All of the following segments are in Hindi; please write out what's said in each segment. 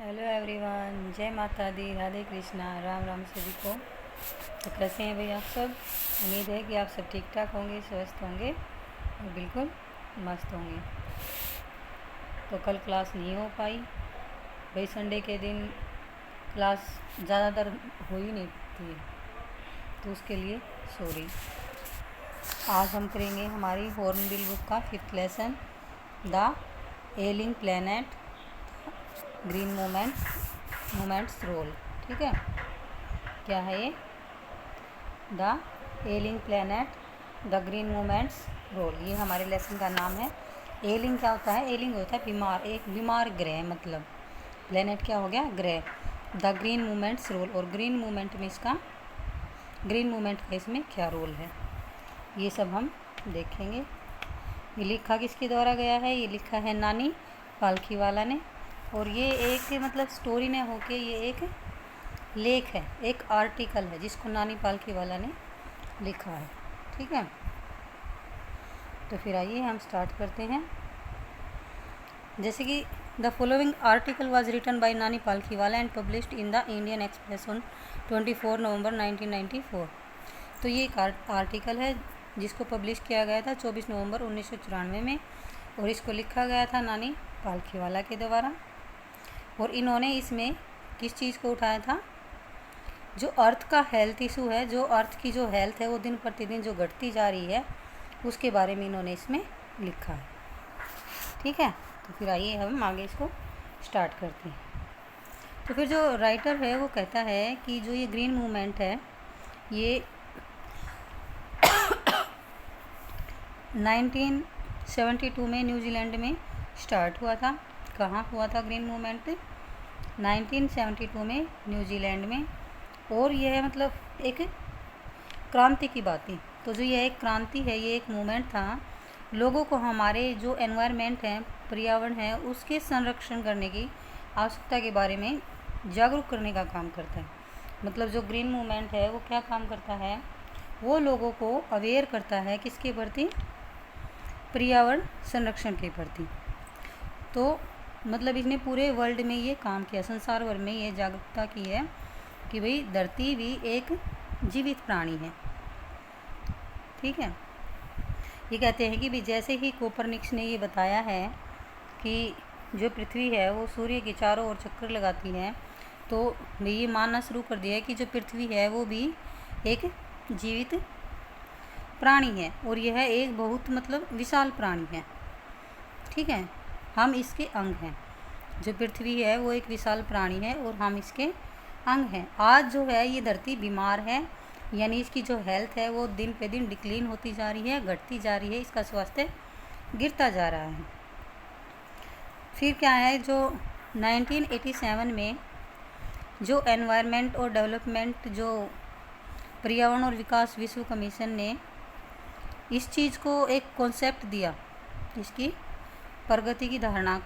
हेलो एवरीवन, जय माता दी, राधे कृष्णा, राम राम सभी को। तो कैसे हैं भाई आप सब? उम्मीद है कि आप सब ठीक ठाक होंगे, स्वस्थ होंगे और बिल्कुल मस्त होंगे। तो कल क्लास नहीं हो पाई भाई, संडे के दिन क्लास ज़्यादातर हो ही नहीं थी, तो उसके लिए सॉरी। आज हम करेंगे हमारी हॉर्नबिल बुक का 5th lesson, the ailing planet green movements role. ठीक है, क्या है ये? The ailing planet the green movements role, ये हमारे लेसन का नाम है। एलिंग क्या होता है? एलिंग होता है बीमार, एक बीमार ग्रह, मतलब प्लैनेट क्या हो गया? ग्रह। द ग्रीन मोमेंट्स रोल, और ग्रीन मोमेंट में इसका ग्रीन मोमेंट का इसमें क्या रोल है, ये सब हम देखेंगे। ये लिखा किसके द्वारा गया है? ये लिखा है नानी पालखीवाला ने, और ये एक मतलब स्टोरी ने होके ये एक लेख है, एक आर्टिकल है जिसको नानी पालखीवाला ने लिखा है। ठीक है, तो फिर आइए हम स्टार्ट करते हैं। जैसे कि the following article was written by Nani Palkhivala and published in the Indian Express on 24 November 1994। तो ये एक आर्टिकल है जिसको पब्लिश किया गया था 24 नवंबर 1994 में, और इसको लिखा गया था नानी पालखीवाला के द्वारा। और इन्होंने इसमें किस चीज़ को उठाया था? जो अर्थ का हेल्थ इशू है, जो अर्थ की जो हेल्थ है वो दिन प्रतिदिन जो घटती जा रही है, उसके बारे में इन्होंने इसमें लिखा है। ठीक है, तो फिर आइए हम आगे इसको स्टार्ट करते हैं। तो फिर जो राइटर है वो कहता है कि जो ये ग्रीन मूवमेंट है ये 1972 में न्यूजीलैंड में स्टार्ट हुआ था। कहाँ हुआ था ग्रीन मूवमेंट? 1972 में न्यूजीलैंड में। और यह मतलब एक क्रांति की बात थी। तो जो यह एक क्रांति है, ये एक मूवमेंट था, लोगों को हमारे जो एनवायरनमेंट है, पर्यावरण है, उसके संरक्षण करने की आवश्यकता के बारे में जागरूक करने का काम करता है। मतलब जो ग्रीन मूवमेंट है वो क्या काम करता है? वो लोगों को अवेयर करता है किसके प्रति? पर्यावरण संरक्षण के प्रति। तो मतलब इसने पूरे वर्ल्ड में ये काम किया, संसार भर में ये जागरूकता की है कि भाई धरती भी एक जीवित प्राणी है। ठीक है, ये कहते हैं कि भाई जैसे ही कोपरनिकस ने ये बताया है कि जो पृथ्वी है वो सूर्य के चारों ओर चक्कर लगाती है, तो भाई ये मानना शुरू कर दिया है कि जो पृथ्वी है वो भी एक जीवित प्राणी है, और यह एक बहुत मतलब विशाल प्राणी है। ठीक है, हम इसके अंग हैं। जो पृथ्वी है वो एक विशाल प्राणी है और हम इसके अंग हैं। आज जो है ये धरती बीमार है, यानी इसकी जो हेल्थ है वो दिन पे दिन डिक्लीन होती जा रही है, घटती जा रही है, इसका स्वास्थ्य गिरता जा रहा है। फिर क्या है, जो 1987 में जो एनवायरनमेंट और डेवलपमेंट, जो पर्यावरण और विकास विश्व कमीशन ने इस चीज़ को एक कॉन्सेप्ट दिया, इसकी प्रगति की धारणा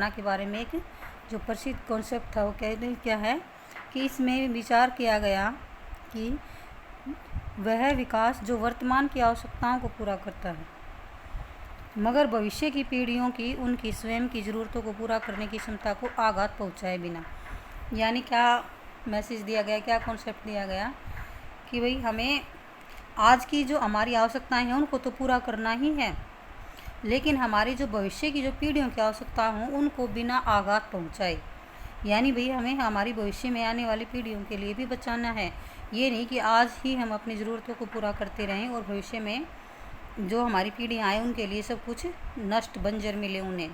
के बारे में एक जो प्रसिद्ध कॉन्सेप्ट था, वो कहते हैं क्या है कि इसमें विचार किया गया कि वह विकास जो वर्तमान की आवश्यकताओं को पूरा करता है, मगर भविष्य की पीढ़ियों की उनकी स्वयं की ज़रूरतों को पूरा करने की क्षमता को आघात पहुंचाए बिना। यानी क्या मैसेज दिया गया, क्या कॉन्सेप्ट दिया गया कि भाई हमें आज की जो हमारी आवश्यकताएं हैं उनको तो पूरा करना ही है, लेकिन हमारी जो भविष्य की जो पीढ़ियों की आवश्यकता हों उनको बिना आघात पहुंचाए। यानी भाई हमें हमारी भविष्य में आने वाली पीढ़ियों के लिए भी बचाना है। ये नहीं कि आज ही हम अपनी ज़रूरतों को पूरा करते रहें और भविष्य में जो हमारी पीढ़ियाँ आए उनके लिए सब कुछ नष्ट बंजर मिले उन्हें।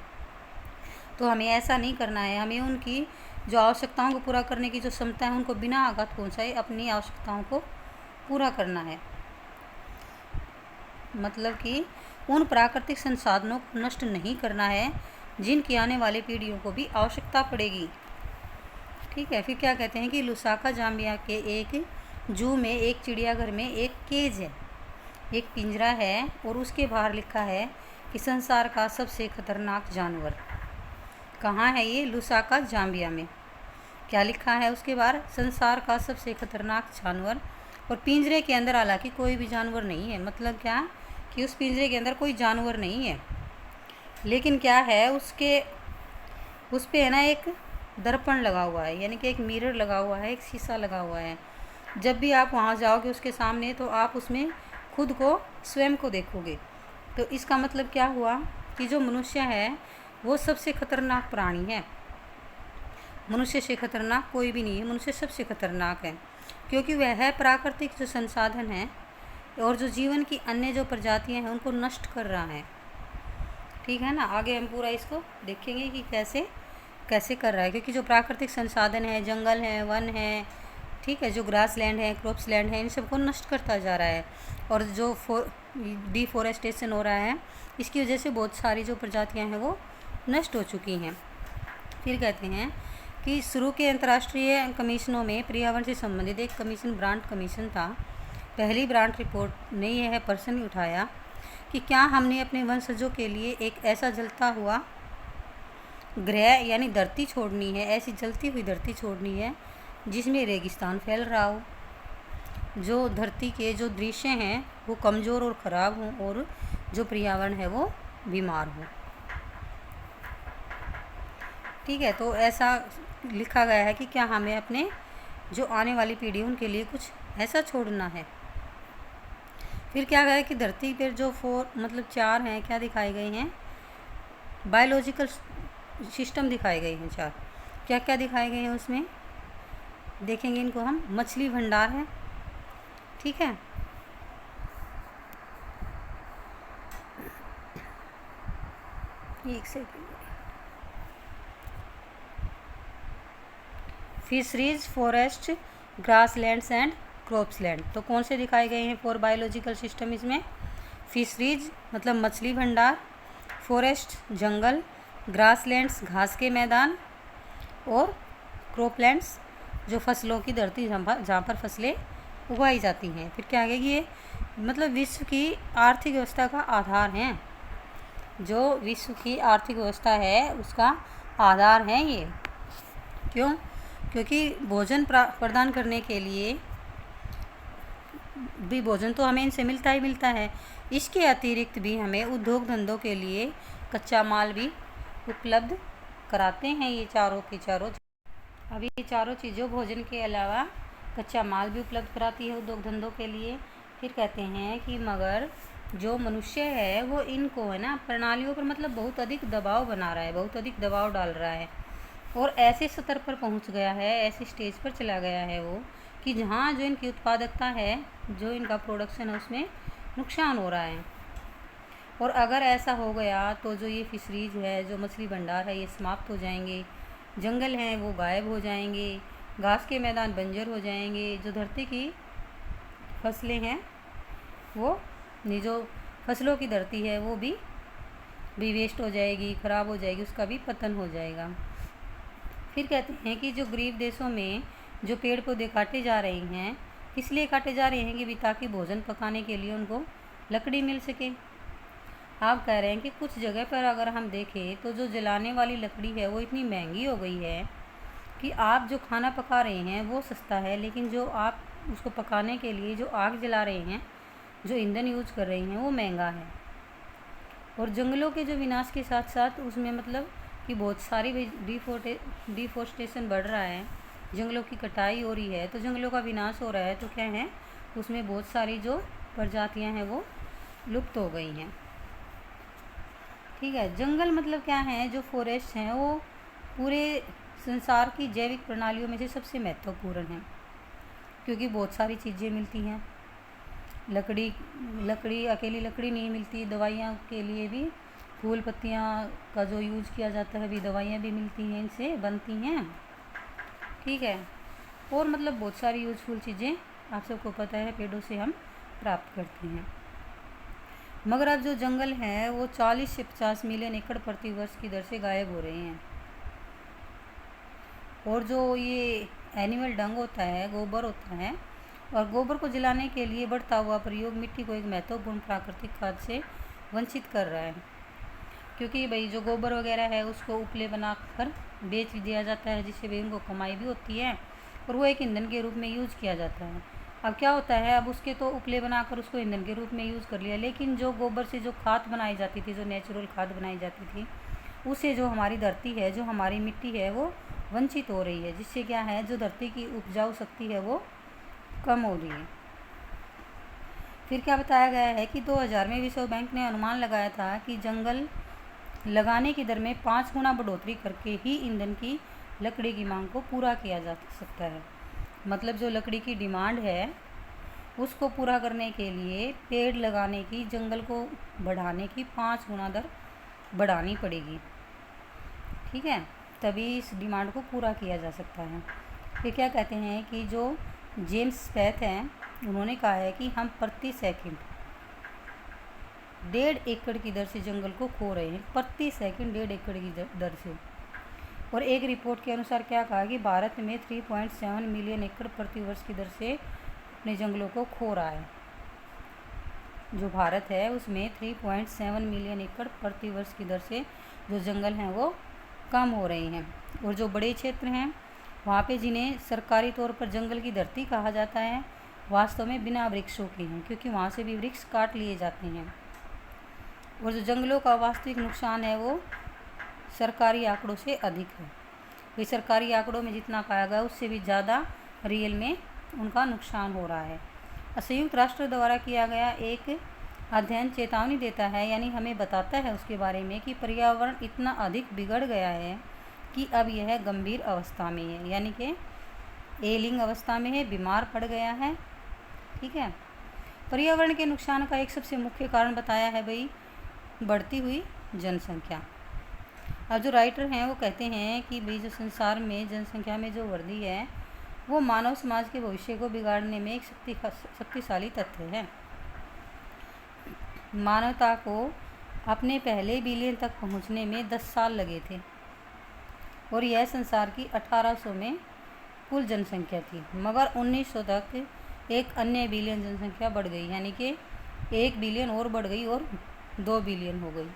तो हमें ऐसा नहीं करना है। हमें उनकी जो आवश्यकताओं को पूरा करने की जो क्षमता है उनको बिना आघात पहुँचाए अपनी आवश्यकताओं को पूरा करना है। मतलब कि उन प्राकृतिक संसाधनों को नष्ट नहीं करना है जिनकी आने वाली पीढ़ियों को भी आवश्यकता पड़ेगी। ठीक है, फिर क्या कहते हैं कि लुसाका जाम्बिया के एक जू में, एक चिड़ियाघर में एक केज है, एक पिंजरा है, और उसके बाहर लिखा है कि संसार का सबसे खतरनाक जानवर। कहाँ है ये? लुसाका जाम्बिया में। क्या लिखा है उसके बाहर? संसार का सबसे खतरनाक जानवर। और पिंजरे के अंदर हालांकि कोई भी जानवर नहीं है। मतलब क्या कि उस पिंजरे के अंदर कोई जानवर नहीं है, लेकिन क्या है उसके उस पे है ना एक दर्पण लगा हुआ है, यानी कि एक मिरर लगा हुआ है, एक शीशा लगा हुआ है। जब भी आप वहाँ जाओगे उसके सामने तो आप उसमें खुद को स्वयं को देखोगे। तो इसका मतलब क्या हुआ कि जो मनुष्य है वो सबसे खतरनाक प्राणी है। मनुष्य से खतरनाक कोई भी नहीं है, मनुष्य सबसे खतरनाक है, क्योंकि वह है प्राकृतिक जो संसाधन है और जो जीवन की अन्य जो प्रजातियां हैं उनको नष्ट कर रहा है। ठीक है ना, आगे हम पूरा इसको देखेंगे कि कैसे कैसे कर रहा है, क्योंकि जो प्राकृतिक संसाधन है, जंगल है, वन है, ठीक है, जो ग्रास लैंड है, क्रॉप्स लैंड है, इन सबको नष्ट करता जा रहा है। और जो डिफोरेस्टेशन हो रहा है इसकी वजह से बहुत सारी जो प्रजातियां हैं वो नष्ट हो चुकी हैं। फिर कहते हैं कि शुरू के अंतर्राष्ट्रीय कमीशनों में पर्यावरण से संबंधित एक कमीशन ब्रांड कमीशन था। पहली ब्रांड रिपोर्ट ने यह प्रश्न उठाया कि क्या हमने अपने वंशजों के लिए एक ऐसा जलता हुआ ग्रह यानी धरती छोड़नी है, ऐसी जलती हुई धरती छोड़नी है जिसमें रेगिस्तान फैल रहा हो, जो धरती के जो दृश्य हैं वो कमज़ोर और ख़राब हों और जो पर्यावरण है वो बीमार हो। ठीक है, तो ऐसा लिखा गया है कि क्या हमें अपने जो आने वाली पीढ़ी उनके लिए कुछ ऐसा छोड़ना है। फिर क्या गया कि धरती पर जो 4 हैं, क्या दिखाए गए हैं, बायोलॉजिकल सिस्टम दिखाए गए हैं 4। क्या क्या दिखाए गए हैं उसमें देखेंगे इनको हम। मछली भंडार है, ठीक है, एक second, fisheries, forest, grass lands and crops land. तो कौन से दिखाए गए हैं 4 बायोलॉजिकल सिस्टम इसमें। फिशरीज मतलब मछली भंडार, फॉरेस्ट जंगल, ग्रास लैंड्स घास के मैदान, और क्रॉपलैंड्स जो फसलों की धरती जहाँ पर फसलें उगाई जाती हैं। फिर क्या है, ये मतलब विश्व की आर्थिक व्यवस्था का आधार हैं। जो विश्व की आर्थिक व्यवस्था है उसका आधार है ये। क्यों? क्योंकि भोजन प्रदान करने के लिए भी भोजन तो हमें इनसे मिलता ही मिलता है, इसके अतिरिक्त भी हमें उद्योग धंधों के लिए कच्चा माल भी उपलब्ध कराते हैं ये चारों की चारों। अभी ये चारों चीज़ों भोजन के अलावा कच्चा माल भी उपलब्ध कराती है उद्योग धंधों के लिए। फिर कहते हैं कि मगर जो मनुष्य है वो इनको है ना प्रणालियों पर मतलब बहुत अधिक दबाव बना रहा है, बहुत अधिक दबाव डाल रहा है, और ऐसे स्तर पर पहुंच गया है, ऐसे स्टेज पर चला गया है वो कि जहाँ जो इनकी उत्पादकता है, जो इनका प्रोडक्शन है उसमें नुकसान हो रहा है। और अगर ऐसा हो गया तो जो ये फिशरीज है, जो मछली भंडार है, ये समाप्त हो जाएंगे, जंगल हैं वो गायब हो जाएंगे, घास के मैदान बंजर हो जाएंगे, जो धरती की फसलें हैं वो जो फसलों की धरती है वो भी वेस्ट हो जाएगी, ख़राब हो जाएगी, उसका भी पतन हो जाएगा। फिर कहते हैं कि जो गरीब देशों में जो पेड़ पौधे काटे जा रहे हैं, इसलिए काटे जा रहे हैं कि ताकि भोजन पकाने के लिए उनको लकड़ी मिल सके। आप कह रहे हैं कि कुछ जगह पर अगर हम देखें तो जो जलाने वाली लकड़ी है वो इतनी महंगी हो गई है कि आप जो खाना पका रहे हैं वो सस्ता है, लेकिन जो आप उसको पकाने के लिए जो आग जला रहे हैं, जो ईंधन यूज कर रहे हैं वो महंगा है। और जंगलों के जो विनाश के साथ साथ उसमें मतलब कि बहुत सारी डिफोरेस्टेशन बढ़ रहा है, जंगलों की कटाई हो रही है, तो जंगलों का विनाश हो रहा है, तो क्या है उसमें बहुत सारी जो प्रजातियां हैं वो लुप्त हो गई हैं। ठीक है, जंगल मतलब क्या है, जो फॉरेस्ट हैं वो पूरे संसार की जैविक प्रणालियों में से सबसे महत्वपूर्ण है, क्योंकि बहुत सारी चीज़ें मिलती हैं। लकड़ी अकेली लकड़ी नहीं मिलती, दवाइयाँ के लिए भी फूल पत्तियाँ का जो यूज किया जाता है, भी दवाइयाँ भी मिलती हैं, इनसे बनती हैं। ठीक है, और मतलब बहुत सारी यूजफुल चीज़ें आप सबको पता है पेड़ों से हम प्राप्त करते हैं। मगर अब जो जंगल हैं वो 40 से 50 मिलियन एकड़ प्रति वर्ष की दर से गायब हो रहे हैं। और जो ये एनिमल डंग होता है, गोबर होता है, और गोबर को जलाने के लिए बढ़ता हुआ प्रयोग मिट्टी को एक महत्वपूर्ण प्राकृतिक खाद से वंचित कर रहा है, क्योंकि भाई जो गोबर वगैरह है उसको उपले बनाकर बेच दिया जाता है, जिससे भी उनको कमाई भी होती है और वो एक ईंधन के रूप में यूज़ किया जाता है। अब क्या होता है, अब उसके तो उपले बनाकर उसको ईंधन के रूप में यूज़ कर लिया, लेकिन जो गोबर से जो खाद बनाई जाती थी, जो नेचुरल खाद बनाई जाती थी, उससे जो हमारी धरती है, जो हमारी मिट्टी है, वो वंचित हो रही है, जिससे क्या है, जो धरती की उपजाऊ शक्ति है वो कम हो रही है। फिर क्या बताया गया है कि 2000 में विश्व बैंक ने अनुमान लगाया था कि जंगल लगाने की दर में 5 गुना बढ़ोतरी करके ही ईंधन की लकड़ी की मांग को पूरा किया जा सकता है। मतलब जो लकड़ी की डिमांड है उसको पूरा करने के लिए पेड़ लगाने की, जंगल को बढ़ाने की 5 गुना दर बढ़ानी पड़ेगी। ठीक है, तभी इस डिमांड को पूरा किया जा सकता है। फिर क्या कहते हैं कि जो जेम्स स्पैथ हैं, उन्होंने कहा है कि हम प्रति सेकंड 1.5 एकड़ की दर से जंगल को खो रहे हैं, प्रति सेकंड 1.5 एकड़ की दर से। और एक रिपोर्ट के अनुसार क्या कहा कि भारत में 3.7 मिलियन एकड़ प्रति वर्ष की दर से अपने जंगलों को खो रहा है। जो भारत है उसमें 3.7 मिलियन एकड़ प्रति वर्ष की दर से जो जंगल हैं वो कम हो रहे हैं। और जो बड़े क्षेत्र हैं वहाँ पे, जिन्हें सरकारी तौर पर जंगल की धरती कहा जाता है, वास्तव में बिना वृक्षों के हैं, क्योंकि वहाँ से भी वृक्ष काट लिए जाते हैं। और जो जंगलों का वास्तविक नुकसान है वो सरकारी आंकड़ों से अधिक है। ये सरकारी आंकड़ों में जितना पाया गया उससे भी ज़्यादा रियल में उनका नुकसान हो रहा है। संयुक्त राष्ट्र द्वारा किया गया एक अध्ययन चेतावनी देता है, यानी हमें बताता है उसके बारे में कि पर्यावरण इतना अधिक बिगड़ गया है कि अब यह गंभीर अवस्था में है, यानी कि एलिंग अवस्था में है, बीमार पड़ गया है। ठीक है, पर्यावरण के नुकसान का एक सबसे मुख्य कारण बताया है भाई बढ़ती हुई जनसंख्या। अब जो राइटर हैं वो कहते हैं कि भाई जो संसार में जनसंख्या में जो वृद्धि है वो मानव समाज के भविष्य को बिगाड़ने में एक शक्तिशाली तथ्य है। मानवता को अपने पहले बिलियन तक पहुंचने में 10 साल लगे थे और यह संसार की 1800 में कुल जनसंख्या थी, मगर 1900 तक एक अन्य बिलियन जनसंख्या बढ़ गई, यानी कि 1 बिलियन और बढ़ गई और 2 बिलियन हो गई।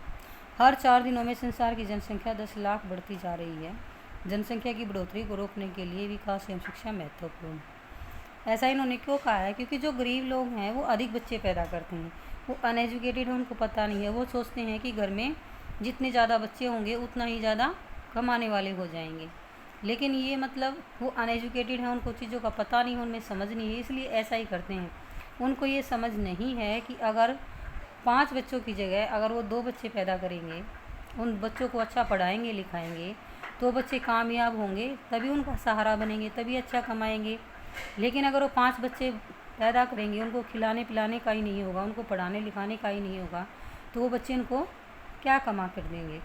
हर 4 दिनों में संसार की जनसंख्या 10 लाख बढ़ती जा रही है। जनसंख्या की बढ़ोतरी को रोकने के लिए विकास एवं शिक्षा महत्वपूर्ण। ऐसा इन्होंने क्यों कहा है? क्योंकि जो गरीब लोग हैं वो अधिक बच्चे पैदा करते हैं, वो अनएजुकेटेड हैं, उनको पता नहीं है। वो सोचते हैं कि घर में जितने ज़्यादा बच्चे होंगे उतना ही ज़्यादा कमाने वाले हो जाएंगे, लेकिन ये मतलब वो अनएजुकेटेड हैं, उनको चीज़ों का पता नहीं है, उनमें समझ नहीं है, इसलिए ऐसा ही करते हैं। उनको ये समझ नहीं है कि अगर 5 बच्चों की जगह अगर वो 2 बच्चे पैदा करेंगे, उन बच्चों को अच्छा पढ़ाएंगे लिखाएंगे, तो बच्चे कामयाब होंगे, तभी उनका सहारा बनेंगे, तभी अच्छा कमाएंगे। लेकिन अगर वो 5 बच्चे पैदा करेंगे, उनको खिलाने पिलाने का ही नहीं होगा, उनको पढ़ाने लिखाने का ही नहीं होगा, तो वो बच्चे उनको क्या कमा कर देंगे।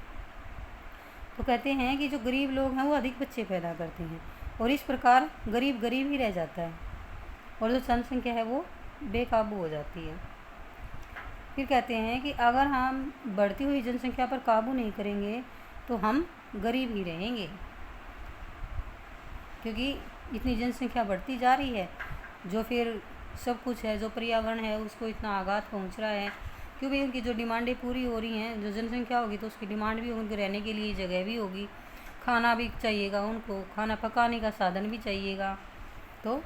तो कहते हैं कि जो गरीब लोग हैं वो अधिक बच्चे पैदा करते हैं और इस प्रकार गरीब गरीब ही रह जाता है और जो जनसंख्या है वो बेकाबू हो जाती है। फिर कहते हैं कि अगर हम बढ़ती हुई जनसंख्या पर काबू नहीं करेंगे तो हम गरीब ही रहेंगे, क्योंकि इतनी जनसंख्या बढ़ती जा रही है, जो फिर सब कुछ है, जो पर्यावरण है उसको इतना आघात पहुंच रहा है, क्योंकि उनकी जो डिमांडें पूरी हो रही हैं। जो जनसंख्या होगी तो उसकी डिमांड भी होगी, उनके रहने के लिए जगह भी होगी, खाना भी चाहिएगा, उनको खाना पकाने का साधन भी चाहिएगा, तो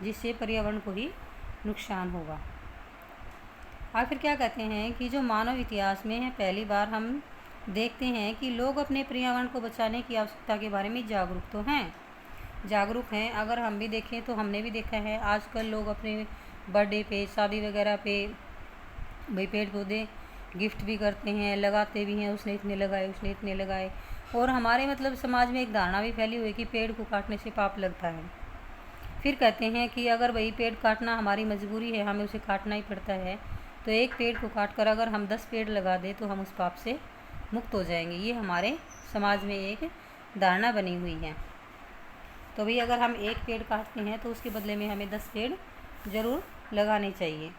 जिससे पर्यावरण को ही नुकसान होगा। आखिर क्या कहते हैं कि जो मानव इतिहास में है पहली बार हम देखते हैं कि लोग अपने पर्यावरण को बचाने की आवश्यकता के बारे में जागरूक तो हैं, जागरूक हैं। अगर हम भी देखें तो हमने भी देखा है आजकल लोग अपने बर्थडे पे, शादी वगैरह पे भाई पेड़ पौधे गिफ्ट भी करते हैं, लगाते भी हैं, उसने इतने लगाए, उसने इतने लगाए। और हमारे मतलब समाज में एक धारणा भी फैली हुई है कि पेड़ को काटने से पाप लगता है। फिर कहते हैं कि अगर वही पेड़ काटना हमारी मजबूरी है, हमें उसे काटना ही पड़ता है, तो एक पेड़ को काट कर अगर हम 10 पेड़ लगा दें तो हम उस पाप से मुक्त हो जाएंगे। ये हमारे समाज में एक धारणा बनी हुई है। तो भाई अगर हम एक पेड़ काटते हैं तो उसके बदले में हमें 10 पेड़ ज़रूर लगाने चाहिए।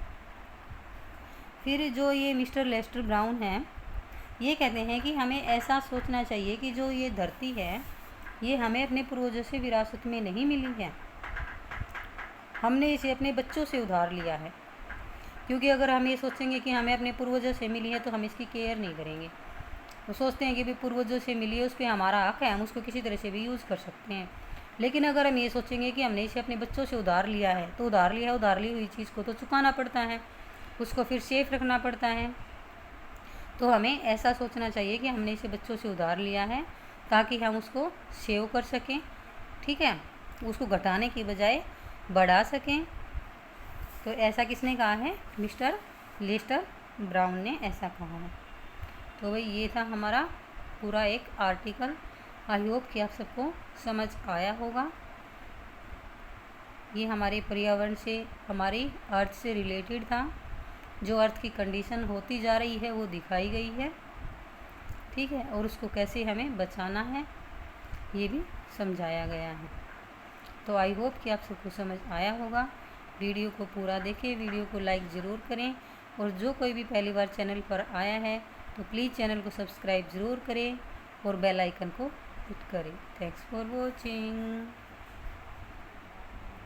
फिर जो ये मिस्टर लेस्टर ब्राउन हैं, ये कहते हैं कि हमें ऐसा सोचना चाहिए कि जो ये धरती है ये हमें अपने पूर्वजों से विरासत में नहीं मिली है, हमने इसे अपने बच्चों से उधार लिया है। क्योंकि अगर हम ये सोचेंगे कि हमें अपने पूर्वजों से मिली है तो हम इसकी केयर नहीं करेंगे। वो सोचते हैं कि भाई पूर्वजों से मिली है, उस पर हमारा हक है, हम उसको किसी तरह से भी यूज़ कर सकते हैं। लेकिन अगर हम ये सोचेंगे कि हमने इसे अपने बच्चों से उधार लिया है, तो उधार ली हुई चीज़ को तो चुकाना पड़ता है, उसको फिर सेफ रखना पड़ता है। तो हमें ऐसा सोचना चाहिए कि हमने इसे बच्चों से उधार लिया है ताकि हम उसको सेव कर सकें, ठीक है, उसको घटाने की बजाय बढ़ा सकें। तो ऐसा किसने कहा है? मिस्टर लेस्टर ब्राउन ने ऐसा कहा है। तो भाई ये था हमारा पूरा एक आर्टिकल। आई होप कि आप सबको समझ आया होगा। ये हमारे पर्यावरण से, हमारी अर्थ से रिलेटेड था। जो अर्थ की कंडीशन होती जा रही है वो दिखाई गई है, ठीक है, और उसको कैसे हमें बचाना है ये भी समझाया गया है। तो आई होप कि आप सबको समझ आया होगा। वीडियो को पूरा देखें, वीडियो को लाइक ज़रूर करें, और जो कोई भी पहली बार चैनल पर आया है तो प्लीज़ चैनल को सब्सक्राइब ज़रूर करें और बेल आइकन को हिट करें। Thanks for watching.